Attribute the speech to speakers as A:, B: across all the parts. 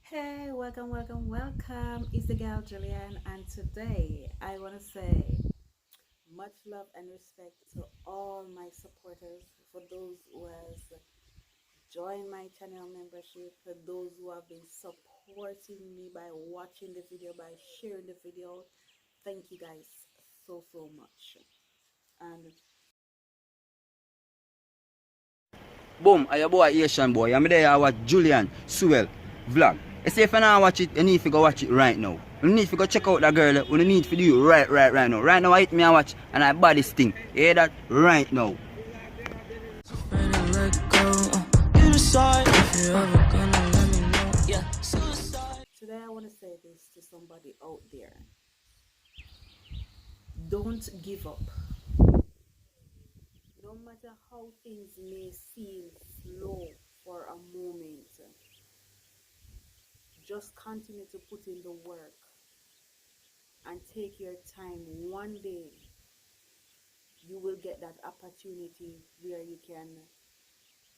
A: Hey, welcome. It's the girl Julian, and today I want to say much love and respect to all my supporters, for those who has joined my channel membership, for those who have been supporting me by watching the video, by sharing the video. Thank you guys so much. And
B: Boom, I your boy Asian boy. I'm there I watch Julian Sewell vlog. I say if you not watch it, you need to go watch it right now. You need to go check out that girl. You need to do it right now. Right now I hit me and watch and I buy this thing. You hear that? Right now.
A: today I want to say this to somebody out there. Don't give up. No matter how things may seem slow for a moment, just continue to put in the work and take your time. One day you will get that opportunity where you can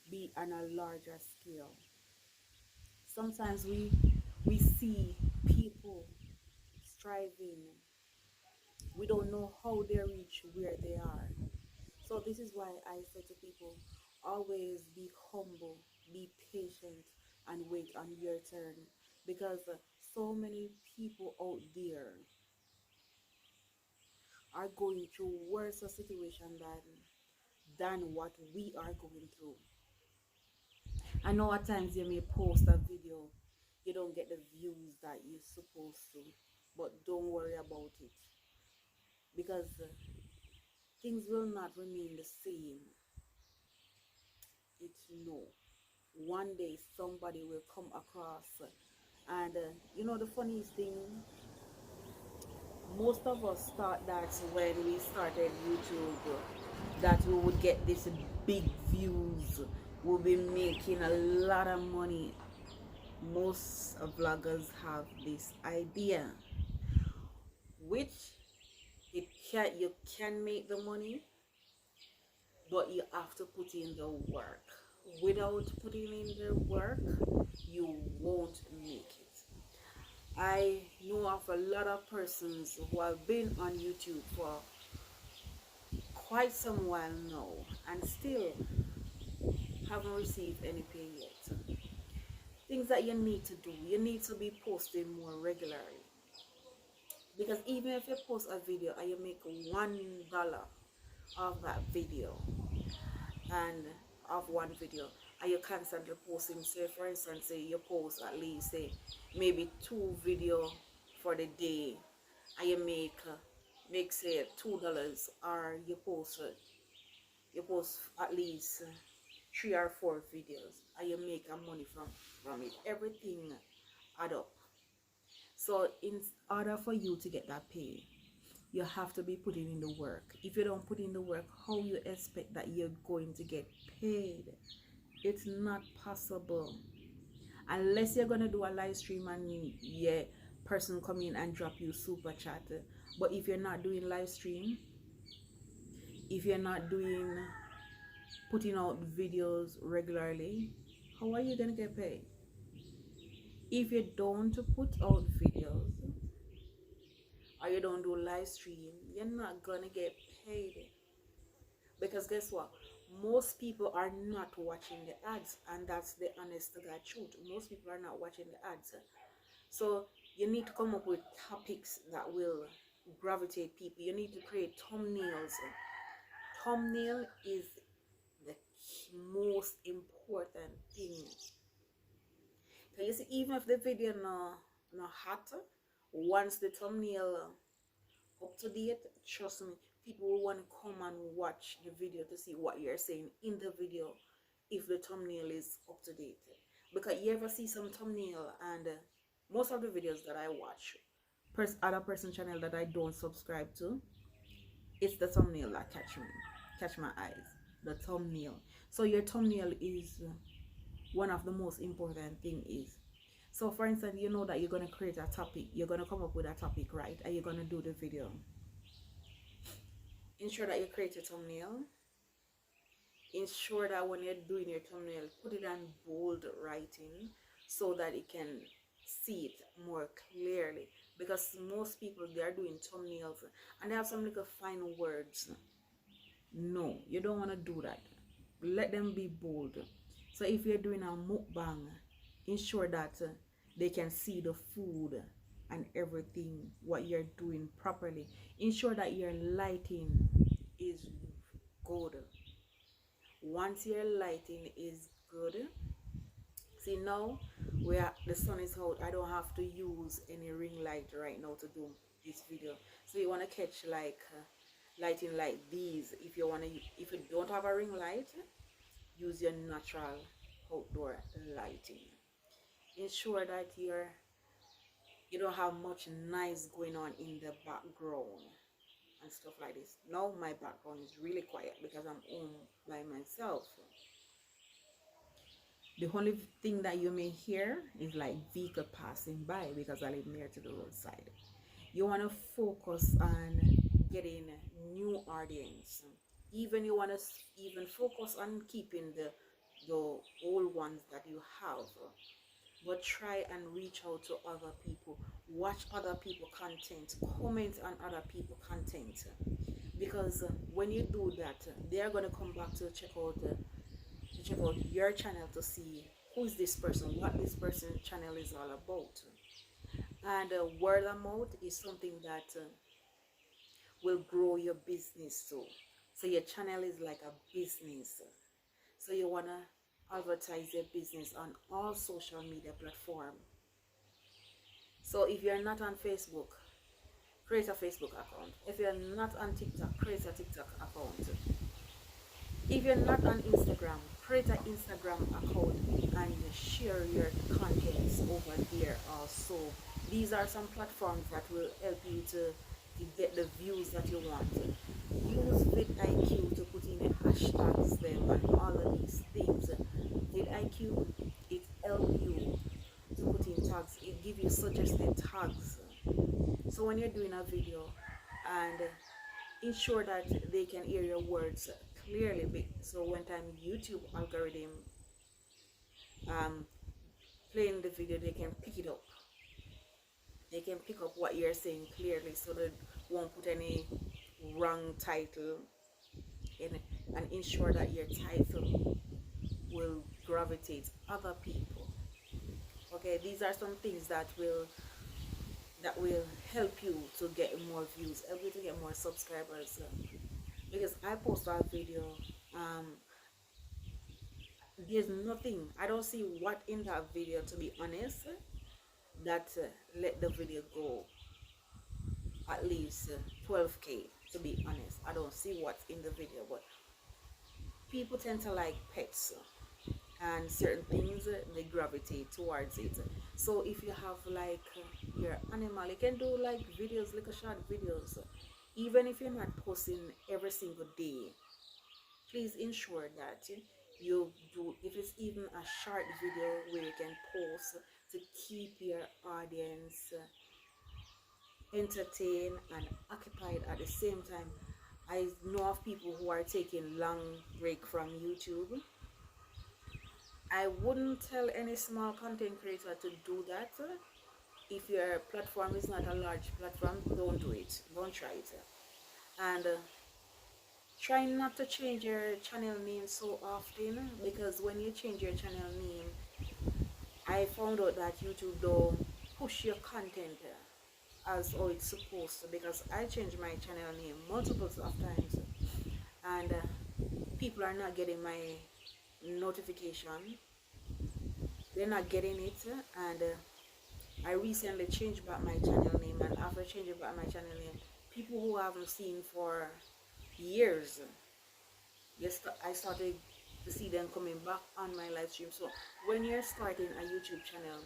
A: be on a larger scale. Sometimes we see people striving. We don't know how they reach where they are. So this is why I say to people, always be humble, be patient, and wait on your turn. Because so many people out there are going through worse situation than what we are going through. I know at times you may post a video, you don't get the views that you're supposed to, but don't worry about it, because things will not remain the same. It's no. One day somebody will come across, and the funniest thing, most of us thought that when we started YouTube that we would get this big views, we'll be making a lot of money. Most vloggers have this idea, which you can make the money, but you have to put in the work. Without putting in the work, you won't make it. I know of a lot of persons who have been on YouTube for quite some while now and still haven't received any pay yet. Things that you need to do, you need to be posting more regularly, because even if you post a video and you make $1 of that video, and of one video, and you're constantly posting, say for instance, say you post at least say maybe 2 video for the day, and you make say $2, or you post at least 3 or 4 videos, and you make a money from it. Everything add up. So in order for you to get that pay, you have to be putting in the work. If you don't put in the work, how you expect that you're going to get paid? It's not possible. Unless you're gonna do a live stream and person come in and drop you super chat. But if you're not doing live stream, if you're not putting out videos regularly, how are you gonna get paid? If you don't put out videos or you don't do live stream, you're not gonna get paid. Because guess what? Most people are not watching the ads, and that's the honest to God truth. Most people are not watching the ads. So you need to come up with topics that will gravitate people. You need to create thumbnails. Thumbnail is the most important thing. So you see, even if the video no hot, once the thumbnail up to date, trust me, people will want to come and watch the video to see what you're saying in the video if the thumbnail is up to date. Because you ever see some thumbnail, and most of the videos that I watch, other person channel that I don't subscribe to, it's the thumbnail that catch my eyes. The thumbnail. So your thumbnail is one of the most important thing is. So for instance, you know that you're going to create a topic, you're going to come up with a topic, right? And you're going to do the video. Ensure that you create a thumbnail. Ensure that when you're doing your thumbnail, put it on bold writing so that it can see it more clearly, because most people, they are doing thumbnails and they have some little fine words. No, you don't want to do that. Let them be bold. So if you're doing a mukbang, ensure that they can see the food and everything, what you're doing properly. Ensure that your lighting is good. Once your lighting is good, see now where the sun is out, I don't have to use any ring light right now to do this video. So you want to catch like lighting like these. If you don't have a ring light, use your natural outdoor lighting. Ensure that you don't have much noise going on in the background and stuff like this. Now my background is really quiet because I'm home by myself. The only thing that you may hear is like vehicle passing by because I live near to the roadside. You want to focus on getting new audience. Even you want to even focus on keeping the old ones that you have, but try and reach out to other people. Watch other people content, comment on other people content, because when you do that, they are going to come back to check out your channel to see who is this person, what this person's channel is all about. And word of mouth is something that will grow your business too. So your channel is like a business. So you want to advertise your business on all social media platforms. So if you're not on Facebook, create a Facebook account. If you're not on TikTok, create a TikTok account. If you're not on Instagram, create an Instagram account and share your contents over there also. These are some platforms that will help you to get the views that you want. Use vidIQ to put in the hashtags them and all of these things. vidIQ, it helps you to put in tags. It gives you suggested tags. So when you're doing a video, and ensure that they can hear your words clearly. So when time YouTube algorithm playing the video, they can pick it up. They can pick up what you're saying clearly, so they won't put any wrong title in, and ensure that your title will gravitate other people. Okay, these are some things that will help you to get more views, help you to get more subscribers. Because I post a video, there's nothing, I don't see what in that video, to be honest, that let the video go at least 12k, to be honest. I don't see what's in the video, but people tend to like pets and certain things, they gravitate towards it. So if you have like your animal, you can do like videos, like a short videos. Even if you're not posting every single day, please ensure that you do, if it's even a short video where you can post to keep your audience entertained and occupied at the same time. I know of people who are taking long break from YouTube. I wouldn't tell any small content creator to do that. If your platform is not a large platform, don't do it. Don't try it. And try not to change your channel name so often, because when you change your channel name, I found out that YouTube don't push your content as how it's supposed to, because I changed my channel name multiples of times and people are not getting my notification, they're not getting it. And I recently changed back my channel name, and after changing back my channel name, people who I haven't seen for years, I started to see them coming back on my live stream. So when you're starting a YouTube channel,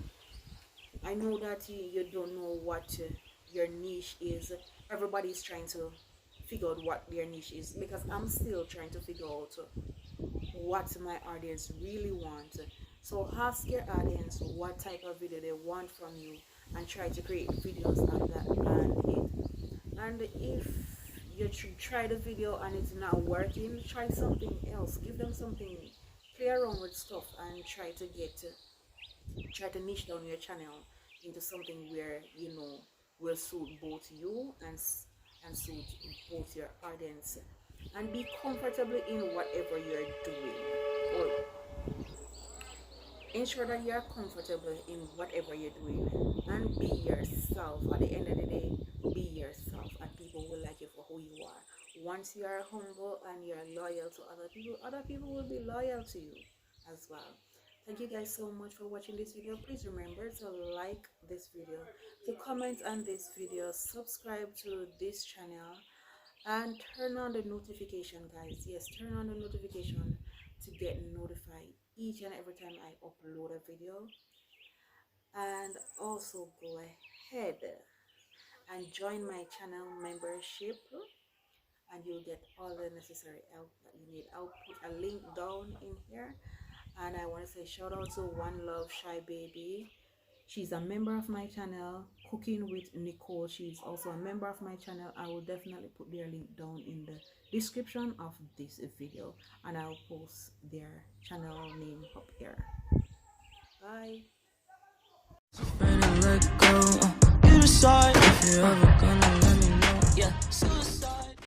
A: I know that you don't know what your niche is. Everybody's trying to figure out what their niche is, because I'm still trying to figure out what my audience really want. So ask your audience what type of video they want from you and try to create videos on that. And if you try the video and it's not working, try something else. Give them something, play around with stuff and try to niche down your channel. into something where will suit both you and suit both your audience, and be comfortable in whatever you're doing, or ensure that you're comfortable in whatever you're doing, and be yourself. At the end of the day, be yourself, and people will like you for who you are. Once you are humble and you're loyal to other people will be loyal to you as well. Thank you guys so much for watching this video. Please remember to like this video, to comment on this video, subscribe to this channel, and turn on the notification, guys. Yes, turn on the notification to get notified each and every time I upload a video. And also go ahead and join my channel membership, and you'll get all the necessary help that you need. I'll put a link down in here. And I want to say shout out to One Love Shy Baby. She's a member of my channel. Cooking with Nicole, she's also a member of my channel. I will definitely put their link down in the description of this video, and I'll post their channel name up here. Bye.